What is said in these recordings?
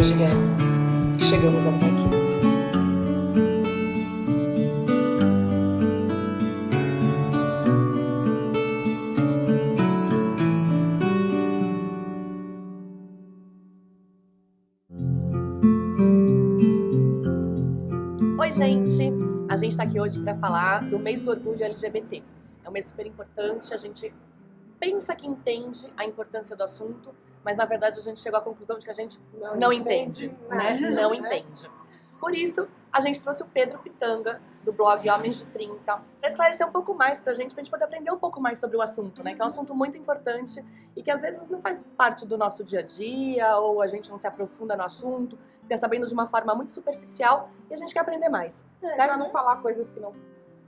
hoje que chegamos até aqui. Oi, gente! A gente está aqui hoje para falar do mês do orgulho LGBT. É um mês super importante, a gente pensa que entende a importância do assunto, mas na verdade a gente chegou à conclusão de que a gente não entende, né? Não entende. Por isso, a gente trouxe o Pedro Pitanga, do blog Homens de 30, para esclarecer um pouco mais pra gente poder aprender um pouco mais sobre o assunto, né? Que é um assunto muito importante e que às vezes não faz parte do nosso dia a dia, ou a gente não se aprofunda no assunto, fica sabendo de uma forma muito superficial e a gente quer aprender mais. Certo? Pra não falar coisas que não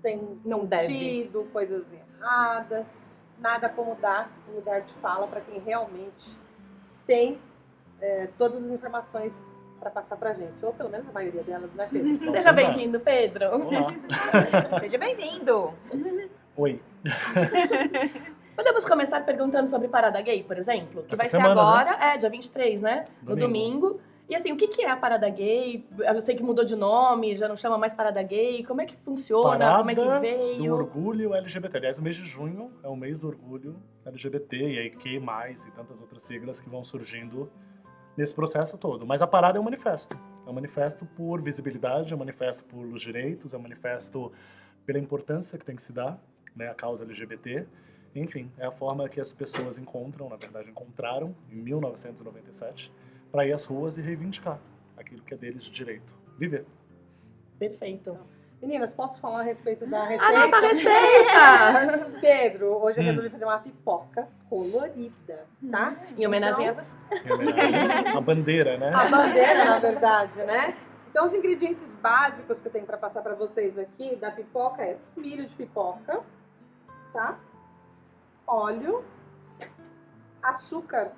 têm sentido, deve. coisas erradas, nada como dar um lugar de fala para quem realmente tem todas as informações para passar pra gente, ou pelo menos a maioria delas, né, Pedro? Seja bem-vindo, Pedro. Olá. Seja bem-vindo. Oi. Podemos começar perguntando sobre Parada Gay, por exemplo? Que Essa vai ser semana, agora, dia 23, né? No domingo. E assim, o que é a Parada Gay? Eu sei que mudou de nome, já não chama mais Parada Gay. Como é que funciona? Parada Como é que veio? do orgulho LGBT. Aliás, o mês de junho é o mês do orgulho LGBT e aí Q+, e tantas outras siglas que vão surgindo nesse processo todo. Mas a parada é um manifesto. É um manifesto por visibilidade, é um manifesto por direitos, é um manifesto pela importância que tem que se dar, né, à causa LGBT. Enfim, é a forma que as pessoas encontram, na verdade encontraram, em 1997, para ir às ruas e reivindicar aquilo que é deles de direito. Viver. Perfeito. Meninas, posso falar a respeito da receita? A nossa receita! Pedro, hoje eu resolvi fazer uma pipoca colorida, tá? Em homenagem a você. Em homenagem à bandeira, né? A bandeira, na verdade, né? Então, os ingredientes básicos que eu tenho para passar para vocês aqui da pipoca é milho de pipoca, tá? Óleo, açúcar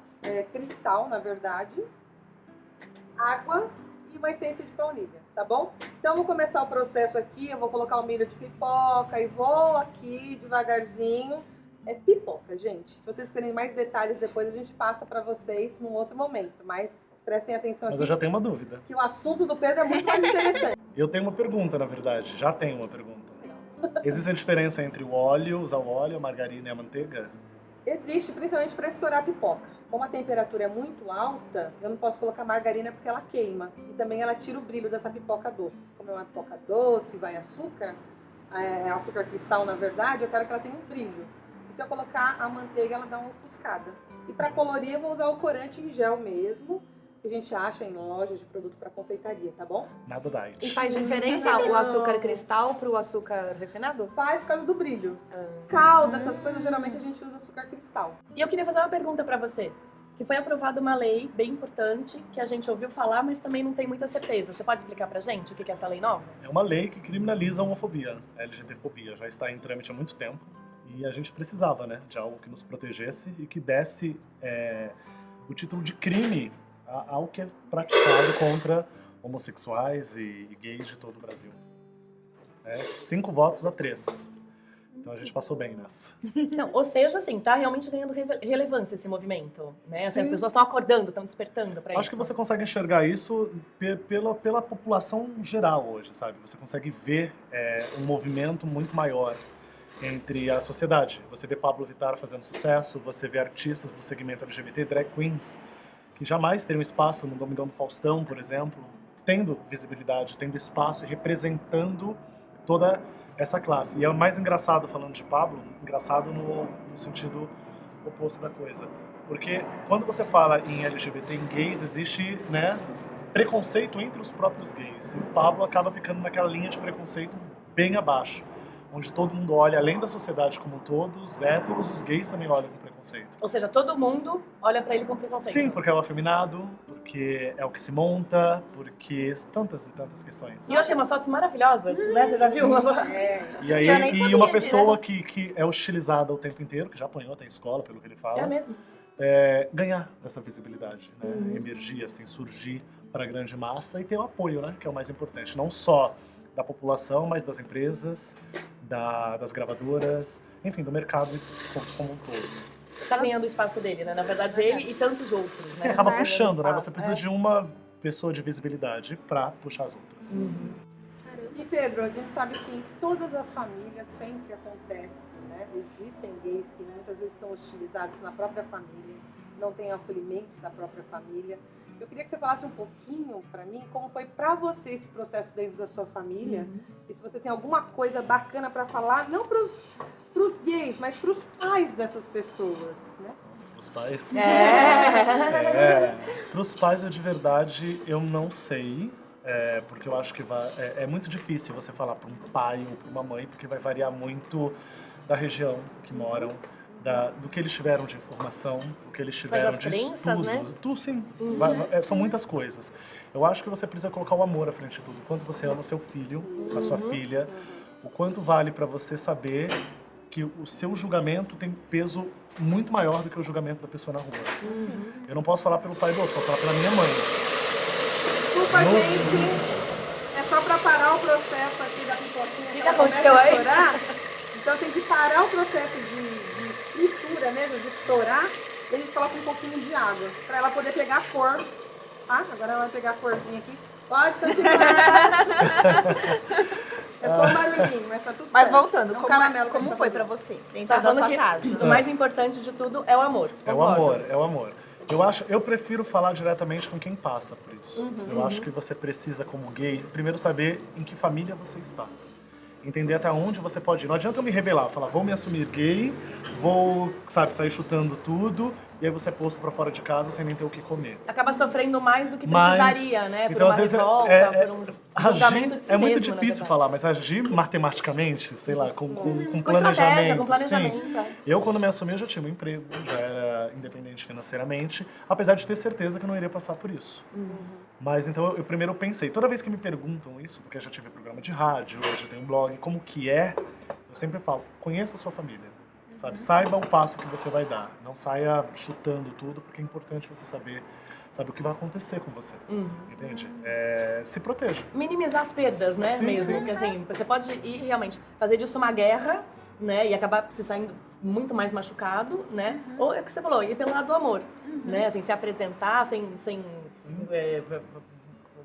cristal, na verdade, água e uma essência de baunilha, tá bom? Então, eu vou começar o processo aqui, eu vou colocar o milho de pipoca e vou aqui devagarzinho. É pipoca, gente. Se vocês querem mais detalhes depois, a gente passa para vocês num outro momento, mas prestem atenção Mas aqui. eu já tenho uma dúvida. Que o assunto do Pedro é muito mais interessante. Eu tenho uma pergunta, na verdade. Já tenho uma pergunta. Existe a diferença entre o óleo, usar o óleo, a margarina e a manteiga? Existe, principalmente para estourar a pipoca. Como a temperatura é muito alta, eu não posso colocar margarina porque ela queima. E também ela tira o brilho dessa pipoca doce. Como é uma pipoca doce, vai açúcar, açúcar cristal na verdade, eu quero que ela tenha um brilho. E se eu colocar a manteiga, ela dá uma ofuscada. E para colorir, eu vou usar o corante em gel mesmo, que a gente acha em lojas de produto para confeitaria, tá bom? Nada diet. E faz diferença o açúcar cristal pro açúcar refinado? Faz por causa do brilho. Calda, essas coisas, geralmente a gente usa açúcar cristal. E eu queria fazer uma pergunta pra você. Que foi aprovada uma lei bem importante, que a gente ouviu falar, mas também não tem muita certeza. Você pode explicar pra gente o que é essa lei nova? É uma lei que criminaliza a homofobia, a LGBTfobia. Já está em trâmite há muito tempo. E a gente precisava, né, de algo que nos protegesse e que desse o título de crime ao que é praticado contra homossexuais e gays de todo o Brasil. 5 votos a 3. Então a gente passou bem nessa. Não, ou seja, assim, tá realmente ganhando relevância esse movimento, né? Assim, as pessoas estão acordando, estão despertando pra isso. Acho que você consegue enxergar isso pela população geral hoje, sabe? Você consegue ver um movimento muito maior entre a sociedade. Você vê Pablo Vittar fazendo sucesso, você vê artistas do segmento LGBT, drag queens, que jamais teriam espaço no Domingão do Faustão, por exemplo, tendo visibilidade, tendo espaço e representando toda essa classe. E é o mais engraçado, falando de Pablo, engraçado no sentido oposto da coisa. Porque quando você fala em LGBT, em gays, existe, né, preconceito entre os próprios gays. E o Pablo acaba ficando naquela linha de preconceito bem abaixo, onde todo mundo olha, além da sociedade como um todo, os héteros, os gays também olham com preconceito. Ou seja, todo mundo olha pra ele com preconceito. Sim, porque é o afeminado, porque é o que se monta, porque tantas e tantas questões. E eu achei umas fotos maravilhosas, né? Você já viu? E aí, Eu nem sabia uma pessoa que é hostilizada o tempo inteiro, que já apanhou até em escola, pelo que ele fala, É mesmo. ganhar essa visibilidade, né? Emergir, assim, surgir para a grande massa e ter o apoio, né? Que é o mais importante. Não só da população, mas das empresas, das gravadoras, enfim, do mercado como um todo. Tá ganhando o espaço dele, né? Na verdade, ele e tantos outros, Você né? acaba Né? puxando, né? Espaço, Você precisa de uma pessoa de visibilidade para puxar as outras. E Pedro, a gente sabe que em todas as famílias sempre acontece, né? Existem gays, sim, muitas vezes são hostilizados na própria família, não tem acolhimento da própria família. Eu queria que você falasse um pouquinho para mim como foi para você esse processo dentro da sua família e se você tem alguma coisa bacana para falar, não para os gays, mas para os pais dessas pessoas, né? Nossa, pros pais? É. Pros pais, eu de verdade, eu não sei. Porque eu acho que é muito difícil você falar para um pai ou para uma mãe, porque vai variar muito da região que moram, do que eles tiveram de informação, do que eles tiveram das de crenças, estudo. né? Tudo, sim. São muitas coisas. Eu acho que você precisa colocar o amor à frente de tudo. O quanto você ama o seu filho, a sua filha, o quanto vale para você saber que o seu julgamento tem peso muito maior do que o julgamento da pessoa na rua. Eu não posso falar pelo pai do outro, posso falar pela minha mãe. Desculpa, gente. É só para parar o processo aqui da pipoquinha. O que aconteceu aí? Então tem que parar o processo de fritura mesmo, de estourar. E a gente coloca um pouquinho de água para ela poder pegar a cor. Ah, agora ela vai pegar a corzinha aqui. Pode continuar. É só um barulhinho, mas tá tudo Mas certo. voltando, É um caramelo que a como gente foi tá pra fazendo. você, dentro Tá da falando sua que casa? o mais importante de tudo é o amor. É o amor, é o amor. Eu prefiro falar diretamente com quem passa por isso. Eu acho que você precisa, como gay, primeiro saber em que família você está. Entender até onde você pode ir. Não adianta eu me rebelar, falar, vou me assumir gay, vou, sair chutando tudo, e aí você é posto pra fora de casa sem nem ter o que comer. Acaba sofrendo mais do que Mas, precisaria, né? Por então, uma às vezes, revolta, por um julgamento de si é muito mesmo, na difícil verdade. falar, mas agir matematicamente, sei lá, com Com planejamento. estratégia, com sim. planejamento. Eu, quando me assumi, eu já tinha um emprego, já era independente financeiramente, apesar de ter certeza que eu não iria passar por isso. Mas então eu primeiro pensei, toda vez que me perguntam isso, porque eu já tive programa de rádio, eu já tenho um blog, como que é, eu sempre falo, conheça a sua família, sabe? Saiba o passo que você vai dar, não saia chutando tudo, porque é importante você saber o que vai acontecer com você, entende? Se proteja. Minimizar as perdas, né, Sim, mesmo, sim. porque assim, você pode ir realmente fazer disso uma guerra, né, e acabar se saindo muito mais machucado, né, ou é o que você falou, ir pelo lado do amor, né, assim, se apresentar sem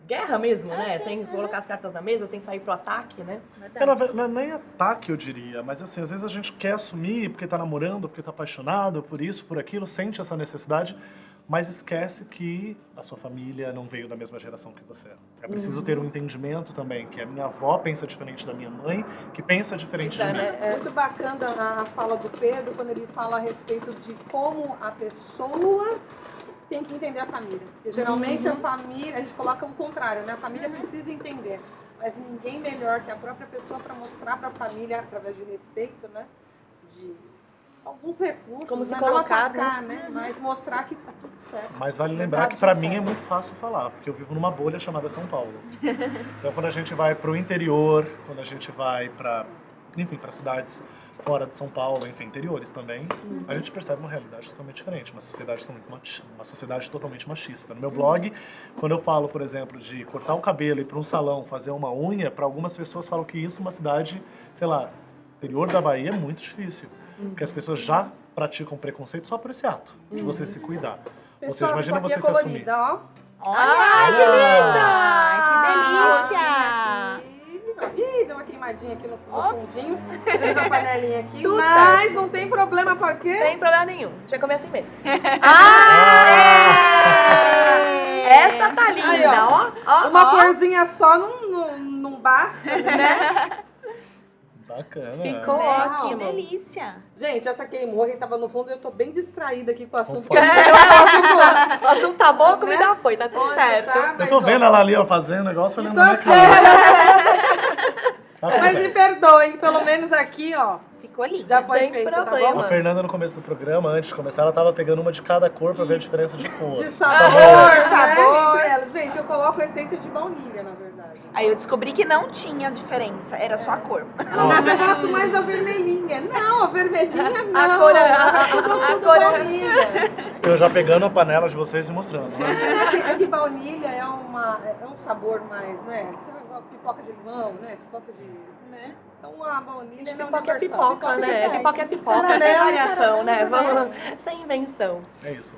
guerra mesmo, né, sem colocar as cartas na mesa, sem sair pro ataque, né. Não é nem ataque, eu diria, mas assim, às vezes a gente quer assumir porque tá namorando, porque tá apaixonado, por isso, por aquilo, sente essa necessidade, mas esquece que a sua família não veio da mesma geração que você. É preciso ter um entendimento também, que a minha avó pensa diferente da minha mãe, que pensa diferente de mim. É muito bacana a fala do Pedro quando ele fala a respeito de como a pessoa tem que entender a família. Porque geralmente a família, a gente coloca o contrário, né? A família precisa entender. Mas ninguém melhor que a própria pessoa para mostrar para a família, através de respeito, né? De alguns recursos, Como se né? colocar, não atacar, né? Mas mostrar que tá tudo certo. Mas vale lembrar que pra mim é muito fácil falar, porque eu vivo numa bolha chamada São Paulo. Então quando a gente vai pro interior, quando a gente vai para cidades fora de São Paulo, enfim, interiores também, a gente percebe uma realidade totalmente diferente, uma sociedade totalmente machista. No meu blog, quando eu falo, por exemplo, de cortar o cabelo e ir para um salão fazer uma unha, para algumas pessoas falam que isso é uma cidade, sei lá, interior da Bahia é muito difícil, porque as pessoas já praticam preconceito só por esse ato de você se cuidar. Ou seja, Pessoal, imagina você se pipoquinha assumir. colorida, ó. Ai, que linda! Ai, que delícia! Ih, deu uma queimadinha aqui no fundinho. Fez uma panelinha aqui. Tudo mas certo. não tem problema, por quê? Tem problema nenhum. Deixa eu comer assim mesmo. Essa tá linda, Aí, ó. ó. Uma ó. corzinha só não basta, né? Bacana. Ficou Né? ótimo. Que delícia! Gente, essa queimou, quem tava no fundo, eu tô bem distraída aqui com o assunto. Opa. O assunto tá bom, a comida Né? foi, tá tudo Onde certo. tá? Eu tô Mas, vendo ó, ela ali, ó, fazendo negócio, olhando Então, como é que Mas me perdoem, pelo menos aqui, ó, Ficou lindo. já foi Sem feito, problema. tá bom? A Fernanda, no começo do programa, antes de começar, ela tava pegando uma de cada cor pra ver a diferença de cor. De sabor, né? Sabor. Entre elas. Gente, eu coloco essência de baunilha, na verdade. Aí eu descobri que não tinha diferença, era só a cor. Não, mas eu gosto mais da vermelhinha. Não, a vermelhinha não. A cor é- Tudo a cor é- baunilha. Eu já pegando a panela de vocês e mostrando, né? É que baunilha é um sabor mais, né? Você vai igual pipoca de limão, né? Pipoca de... Né? Então a baunilha é Pipoca é universal. pipoca, né? é Pipoca é pipoca, sem Caramelo, variação, né? caramelo. Vamos, sem invenção. É isso.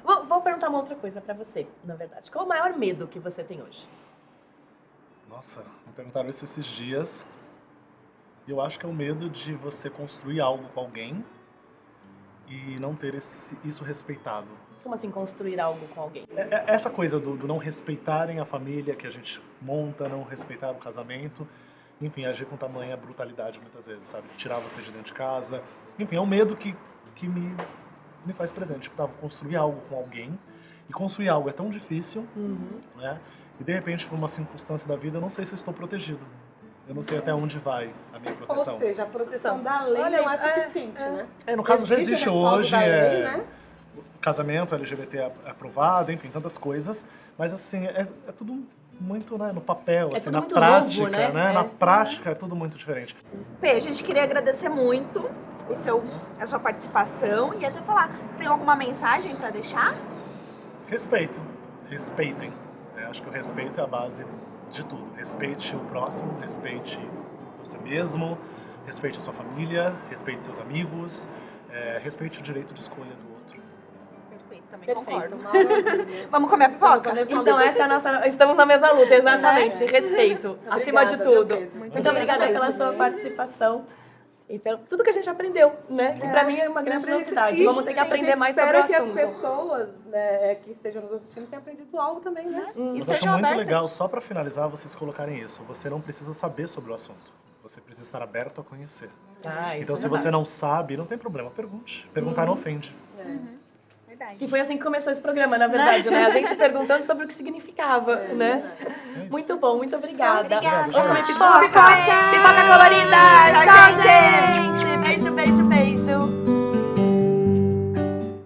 Vou perguntar uma outra coisa pra você, na verdade. Qual o maior medo que você tem hoje? Nossa, me perguntaram isso esses dias. E eu acho que é o medo de você construir algo com alguém e não ter isso respeitado. Como assim construir algo com alguém? Essa coisa do não respeitarem a família que a gente monta, não respeitar o casamento, enfim, agir com tamanha brutalidade muitas vezes, sabe? Tirar você de dentro de casa. Enfim, é um medo que me faz presente. Tipo, construir algo com alguém, e construir algo é tão difícil, né? E de repente, por uma circunstância da vida, eu não sei se eu estou protegido. Eu não sei até onde vai a minha proteção. Ou seja, a proteção da lei Olha não é isso, suficiente, né? No caso, já existe hoje, da lei, né? casamento LGBT aprovado, enfim, tantas coisas, mas assim, é tudo muito, né, no papel, assim, tudo na muito prática, novo, né? Na prática é tudo muito diferente. Pê, a gente queria agradecer muito a sua participação e até falar, você tem alguma mensagem para deixar? Respeitem. Acho que o respeito é a base de tudo. Respeite o próximo, respeite você mesmo, respeite a sua família, respeite seus amigos, respeite o direito de escolha do outro. Perfeito, também Perfeito. concordo. Vamos comer a pipoca? Então essa é a nossa... Estamos na mesma luta, exatamente. Respeito, acima de tudo. Muito obrigada pela sua participação. E pelo tudo que a gente aprendeu, né? Que pra mim é uma grande novidade. Vamos ter que aprender mais sobre o assunto. Espero que as pessoas, né, que estejam nos assistindo tenham aprendido algo também, né? Mas eu acho muito legal, só pra finalizar, vocês colocarem isso. Você não precisa saber sobre o assunto. Você precisa estar aberto a conhecer. Então, se você não sabe, não tem problema, pergunte. Perguntar não ofende. E foi assim que começou esse programa, na verdade, né? A gente perguntando sobre o que significava, né? Muito bom, muito obrigada. Obrigada. Vamos comer pipoca! Pipoca colorida!